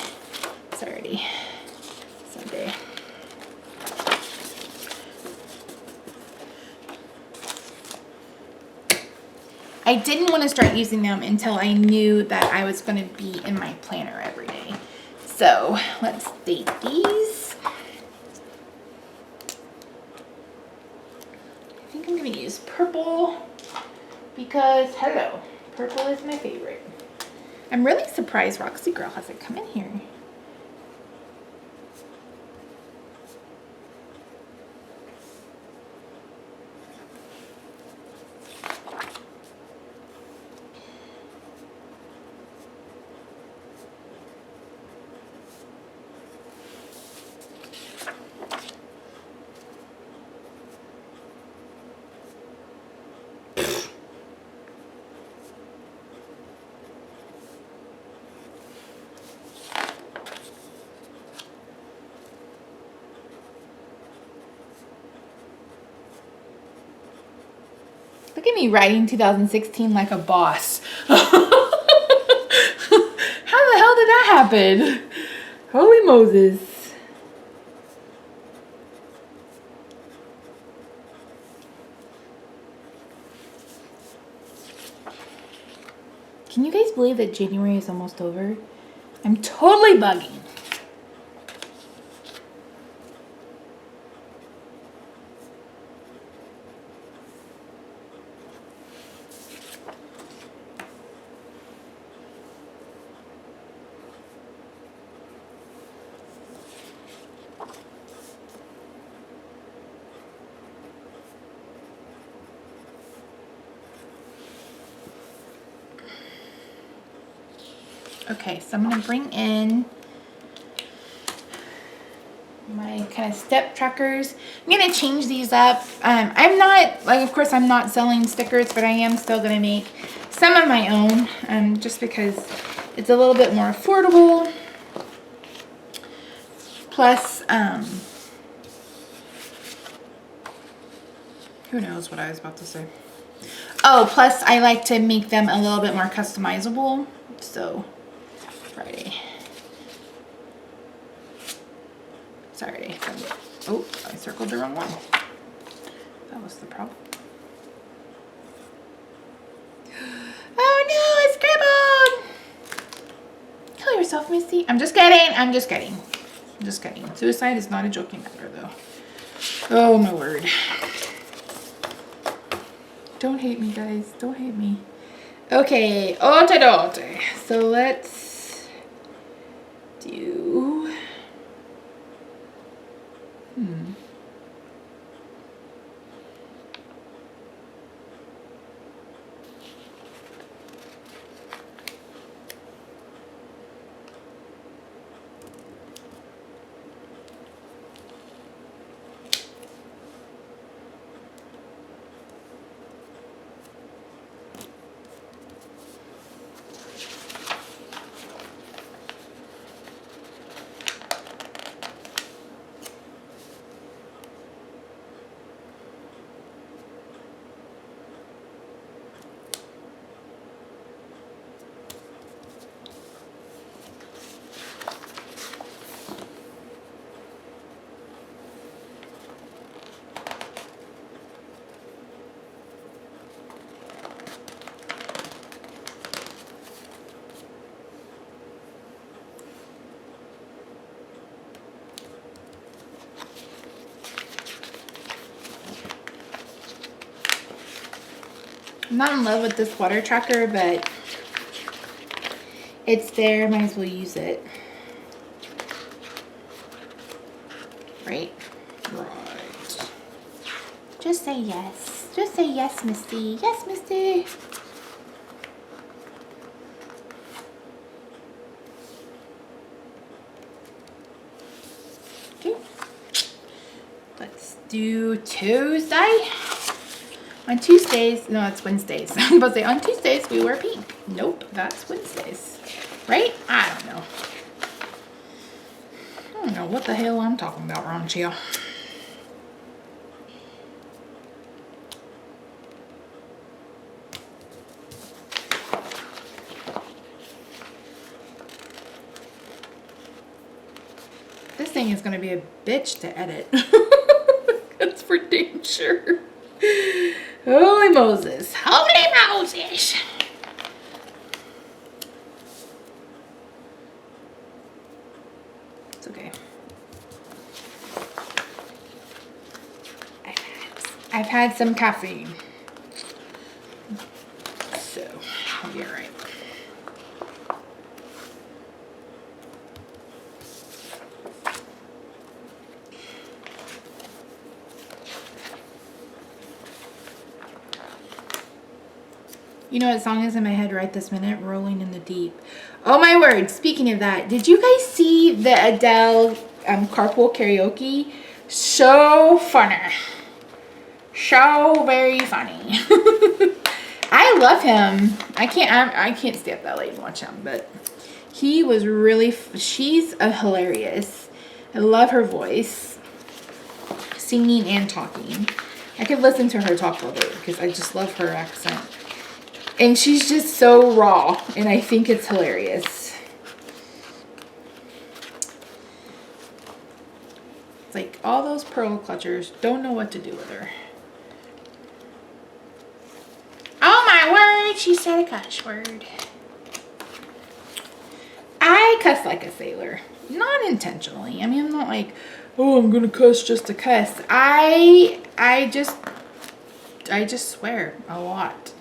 Saturday, Sunday. I didn't want to start using them until I knew that I was going to be in my planner every day. So let's date these. I think I'm going to use purple because, hello, purple is my favorite. I'm really surprised Roxy Girl hasn't come in here. Look at me writing 2016 like a boss. How the hell did that happen? Holy Moses. Can you guys believe that January is almost over? I'm totally bugging. Okay, so I'm going to bring in my kind of step trackers. I'm going to change these up. I'm not, like, of course I'm not selling stickers, but I am still going to make some of my own, just because it's a little bit more affordable. Plus, who knows what I was about to say. Oh, plus I like to make them a little bit more customizable. So Friday, Saturday, Sunday. Oh, I circled the wrong one. That was the problem. Oh no, it's scribbled! Kill yourself, Misty. I'm just kidding. I'm just kidding. I'm just kidding. Suicide is not a joking matter, though. Oh my word. Don't hate me, guys. Don't hate me. Okay, ote. So let's do... I'm not in love with this water tracker, but it's there. Might as well use it. Right? Right. Just say yes. Just say yes, Misty. Yes, Misty. Okay. Let's do Tuesday. On Tuesdays, no, it's Wednesdays. I was about to say, on Tuesdays, we wear pink. Nope, that's Wednesdays. Right? I don't know. I don't know what the hell I'm talking about, Ron Chill. This thing is going to be a bitch to edit. That's for damn sure. Holy Moses. Holy Moses. It's okay. I've had some caffeine. So, I'll be alright. You know what song is in my head right this minute? Rolling in the Deep. Oh my word, speaking of that, did you guys see the Adele carpool karaoke? So funny. So very funny. I love him. I can't stay up that late and watch him, but he was really, she's hilarious. I love her voice, singing and talking. I could listen to her talk all day because I just love her accent. And she's just so raw, and I think it's hilarious. It's like all those pearl clutchers don't know what to do with her. Oh my word, she said a cuss word. I cuss like a sailor. Not intentionally. I mean, I'm not like, oh, I'm gonna cuss just to cuss. I just swear a lot.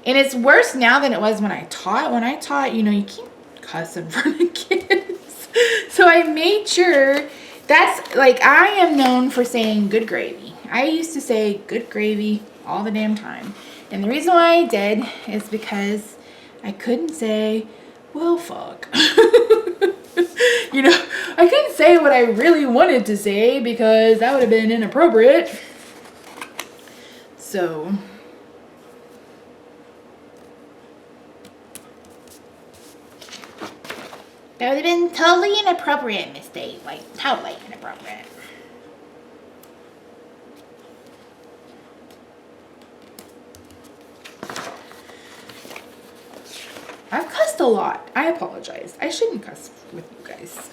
And it's worse now than it was when I taught. When I taught, you know, you can't cuss in front of kids. So I made sure that's, like, I am known for saying good gravy. I used to say good gravy all the damn time. And the reason why I did is because I couldn't say, well, fuck. You know, I couldn't say what I really wanted to say because that would have been inappropriate. So... that would have been totally inappropriate, Miss Dave. Like, totally inappropriate. I've cussed a lot. I apologize. I shouldn't cuss with you guys.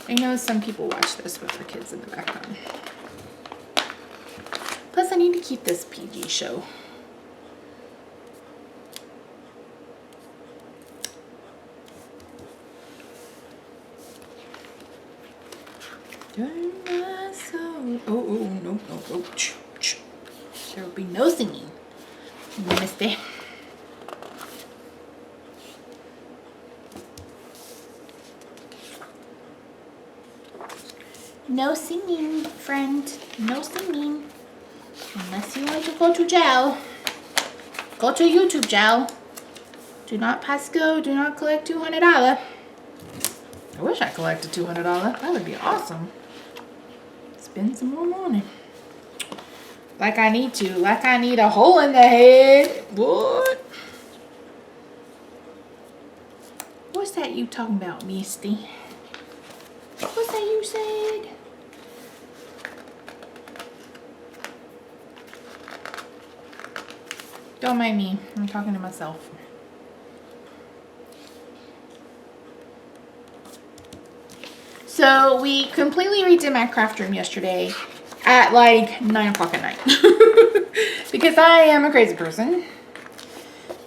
I know some people watch this with their kids in the background. Plus, I need to keep this PG show. Oh, no. There will be no singing. Namaste. No singing, friend. No singing. Unless you want to go to jail. Go to YouTube jail. Do not pass go. Do not collect $200. I wish I collected $200. That would be awesome. Spend some more money. Like I need to. Like I need a hole in the head. What? What's that you talking about, Misty? What's that you said? Don't mind me. I'm talking to myself. So we completely redid my craft room yesterday at like 9 o'clock at night. Because I am a crazy person.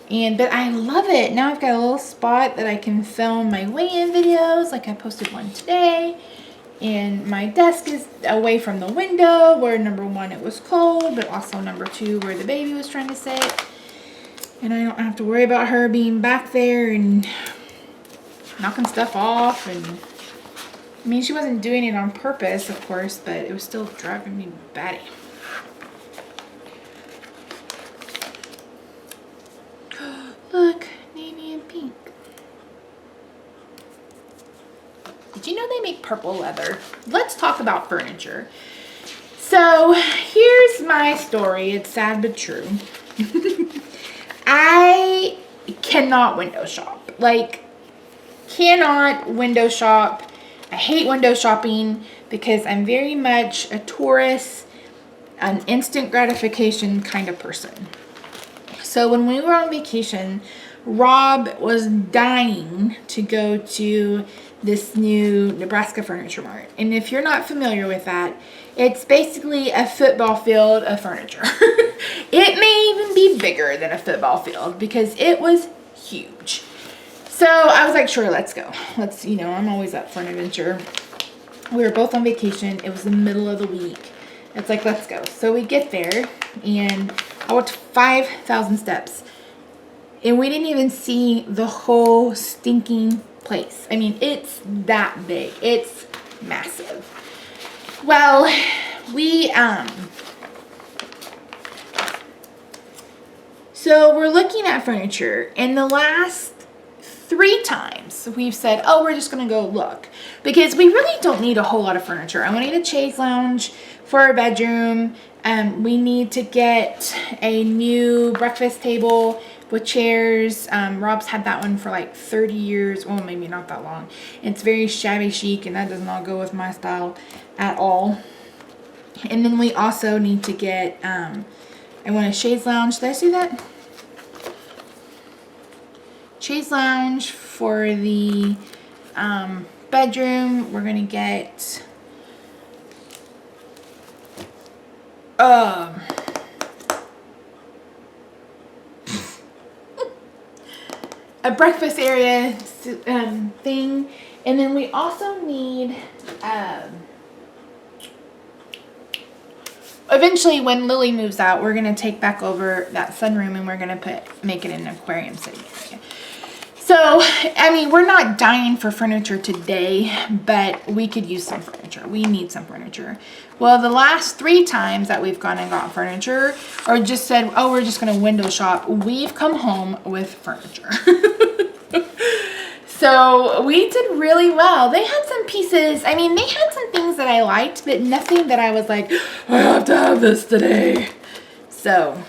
But I love it. Now I've got a little spot that I can film my weigh-in videos. Like I posted one today. And my desk is away from the window where number one, it was cold, but also number two, where the baby was trying to sit. And I don't have to worry about her being back there and knocking stuff off. And I mean, she wasn't doing it on purpose, of course, but it was still driving me batty. Look, navy and pink. Did you know they make purple leather? Let's talk about furniture. So here's my story. It's sad but true. I cannot window shop. Like, cannot window shop. I hate window shopping because I'm very much a tourist, an instant gratification kind of person. So when we were on vacation, Rob was dying to go to this new Nebraska Furniture Mart. And if you're not familiar with that, it's basically a football field of furniture. It may even be bigger than a football field because it was huge. So I was like, sure, let's go. Let's, you know, I'm always up for an adventure. We were both on vacation. It was the middle of the week. It's like, let's go. So we get there and I walked 5,000 steps and we didn't even see the whole stinking place. I mean, it's that big. It's massive. Well, so we're looking at furniture, and the last 3 times we've said, oh, we're just gonna go look, because we really don't need a whole lot of furniture. I want to need a chaise lounge for our bedroom. We need to get a new breakfast table with chairs. Rob's had that one for like 30 years. Well, maybe not that long. It's very shabby chic, and that does not go with my style at all. And then we also need to get, I want a chaise lounge. Did I say that? Chaise lounge for the bedroom. We're going to get a breakfast area thing. And then we also need eventually when Lily moves out, we're going to take back over that sunroom and we're going to make it an aquarium sitting area. So, I mean, we're not dying for furniture today, but we could use some furniture. We need some furniture. Well, the last 3 times that we've gone and got furniture, or just said, oh, we're just going to window shop, we've come home with furniture. So we did really well. They had some pieces. I mean, they had some things that I liked, but nothing that I was like, I have to have this today. So,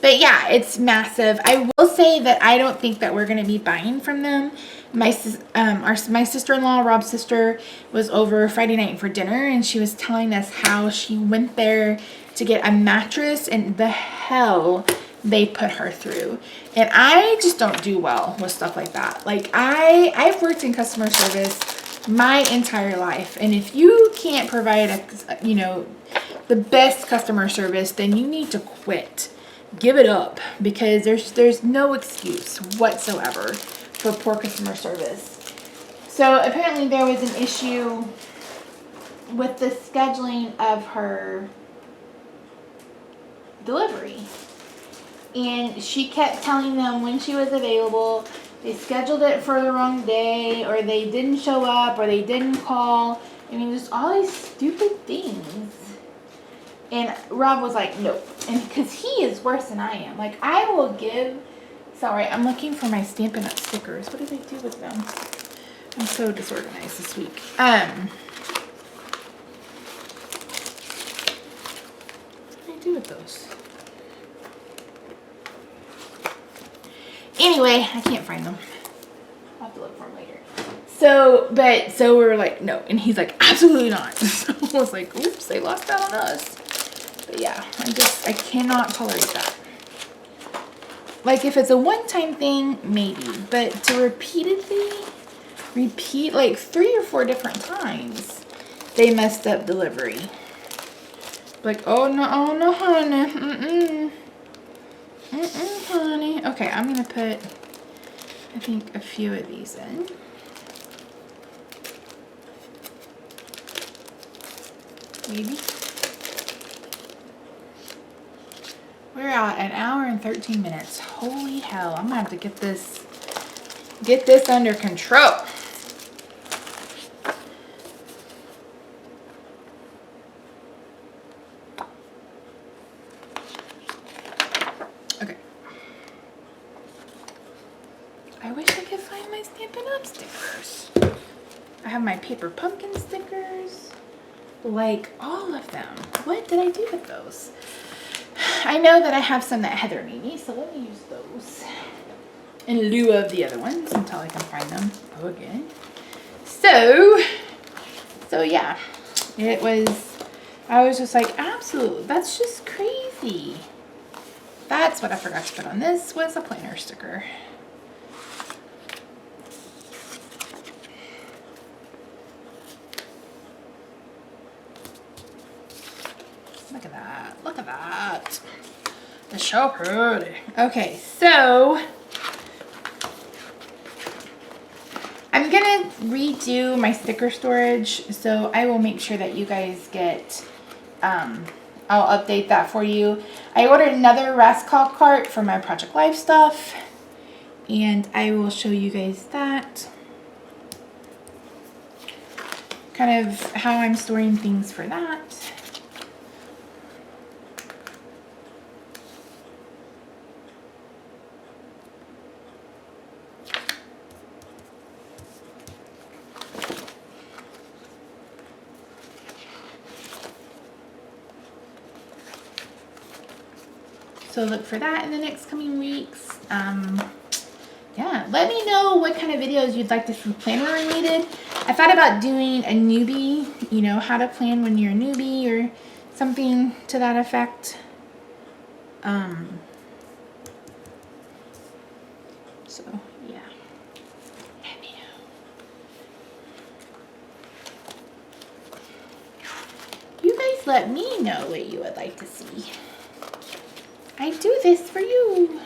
but yeah, it's massive. I will say that I don't think that we're going to be buying from them. My sister-in-law, Rob's sister, was over Friday night for dinner, and she was telling us how she went there to get a mattress and the hell they put her through. And I just don't do well with stuff like that. Like, I've worked in customer service my entire life, and if you can't provide the best customer service, then you need to quit. Give it up, because there's no excuse whatsoever for poor customer service. So apparently there was an issue with the scheduling of her delivery. And she kept telling them when she was available. They scheduled it for the wrong day, or they didn't show up, or they didn't call. I mean, just all these stupid things. And Rob was like, nope. And because he is worse than I am. Like, I will give... Sorry, I'm looking for my Stampin' Up! Stickers. What did I do with them? I'm so disorganized this week. What did I do with those? Anyway, I can't find them. I'll have to look for them later. So we were like, no. And he's like, absolutely not. So I was like, oops, they lost out on us. But yeah, I cannot tolerate that. Like, if it's a one-time thing, maybe. But to repeat like 3 or 4 different times, they messed up delivery. Like, oh no, honey. Honey. Okay, I'm going to put, I think, a few of these in. Maybe. We're at an hour and 13 minutes. Holy hell, I'm gonna have to get this under control. Okay. I wish I could find my Stampin' Up! Stickers. I have my paper pumpkin stickers. Like all of them. What did I do with those? I know that I have some that Heather made me, so let me use those in lieu of the other ones until I can find them again. So yeah, I was just like, absolutely, that's just crazy. That's what I forgot to put on. This was a planner sticker. Look at that. Look at that. It's so pretty. Okay, so I'm gonna redo my sticker storage, so I will make sure that you guys get, I'll update that for you. I ordered another Rascal cart for my Project Life stuff, and I will show you guys that. Kind of how I'm storing things for that. So look for that in the next coming weeks. Yeah, let me know what kind of videos you'd like to see planner related. I thought about doing a newbie, you know, how to plan when you're a newbie or something to that effect. So yeah, let me know. You guys let me know what you would like to see. I do this for you.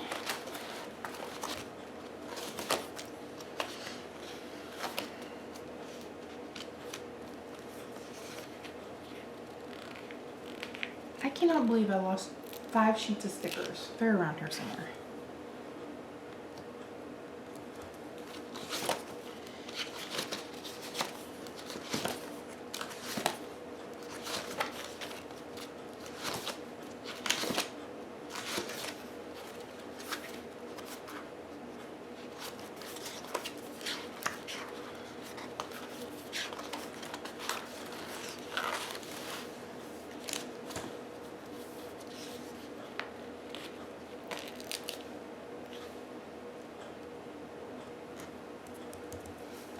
I cannot believe I lost 5 sheets of stickers. They're around here somewhere.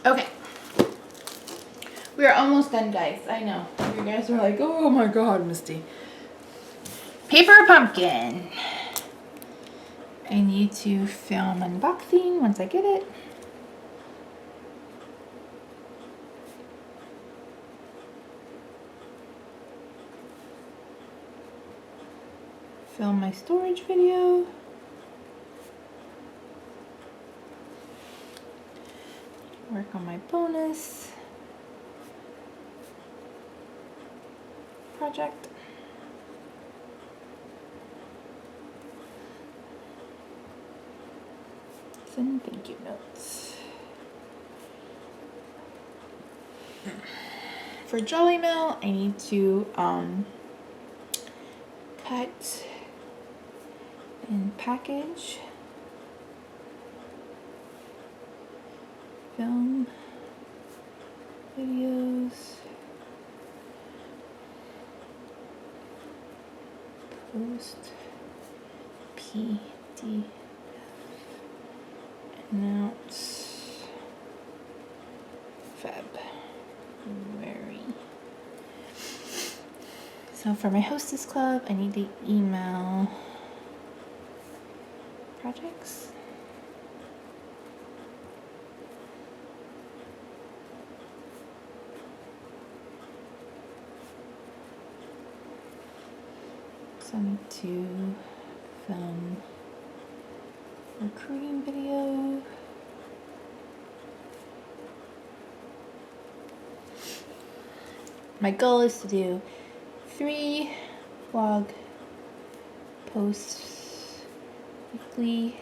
Okay. We are almost done, guys. I know. You guys are like, oh my god, Misty. Paper pumpkin. I need to film unboxing once I get it. Film my storage video. Work on my bonus project. Send thank you notes. For Jolly Mail, I need to cut and package, film videos, post PDF, announce February. So for my hostess club, I need to email projects. So I need to film recruiting video. My goal is to do 3 vlog post weekly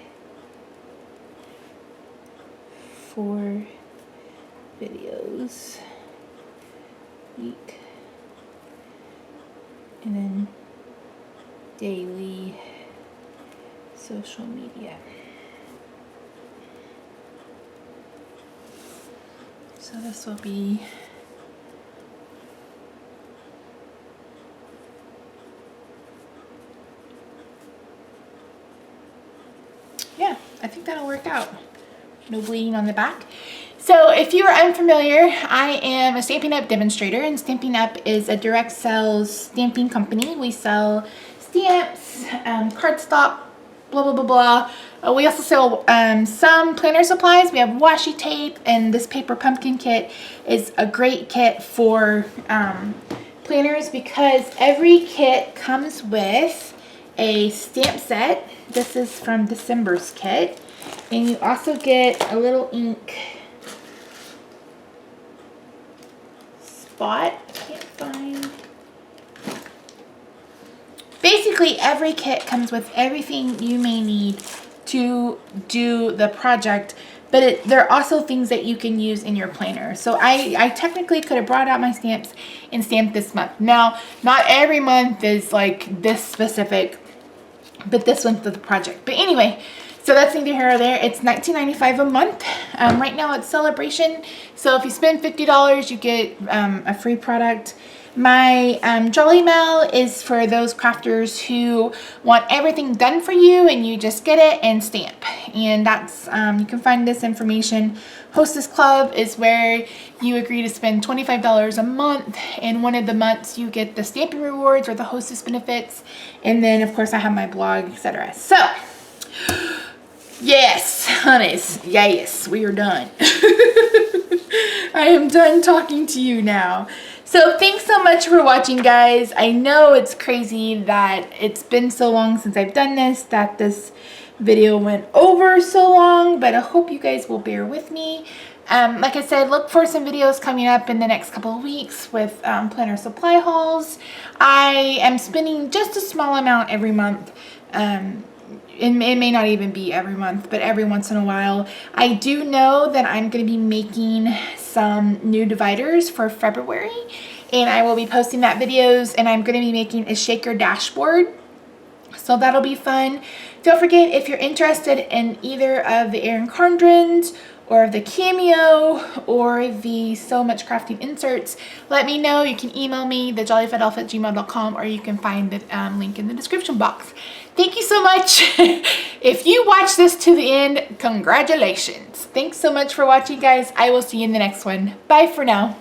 4 videos a week, and then daily social media. So this will be yeah, I think that'll work out. No bleeding on the back. So if you are unfamiliar, I am a Stampin' Up! Demonstrator, and Stampin' Up! Is a direct sales stamping company. We sell stamps, cardstock, blah, blah, blah, blah. We also sell some planner supplies. We have washi tape, and this paper pumpkin kit is a great kit for planners because every kit comes with a stamp set. This is from December's kit. And you also get a little ink spot. I can't find. Basically, every kit comes with everything you may need to do the project, but there are also things that you can use in your planner. So I technically could have brought out my stamps and stamped this month. Now, not every month is like this specific, but this one's for the project. But anyway, so that's neither here or there. It's $19.95 a month. Right now it's celebration. So if you spend $50, you get a free product. My Jolly Mail is for those crafters who want everything done for you and you just get it and stamp. And that's, you can find this information. Hostess Club is where you agree to spend $25 a month. And one of the months you get the stamping rewards or the hostess benefits. And then of course I have my blog, etc. So, yes, honeys, yes, we are done. I am done talking to you now. So thanks so much for watching, guys. I know it's crazy that it's been so long since I've done this, that this video went over so long, but I hope you guys will bear with me. Like I said, look for some videos coming up in the next couple of weeks with planner supply hauls. I am spending just a small amount every month. It may not even be every month, but every once in a while. I do know that I'm going to be making some new dividers for February, and I will be posting that videos, and I'm going to be making a shaker dashboard. So that'll be fun. Don't forget, if you're interested in either of the Erin Condrens or the Cameo or the So Much Crafting inserts, let me know. You can email me, thejollyfatelf@gmail.com, or you can find the link in the description box. Thank you so much. If you watch this to the end, congratulations. Thanks so much for watching, guys. I will see you in the next one. Bye for now.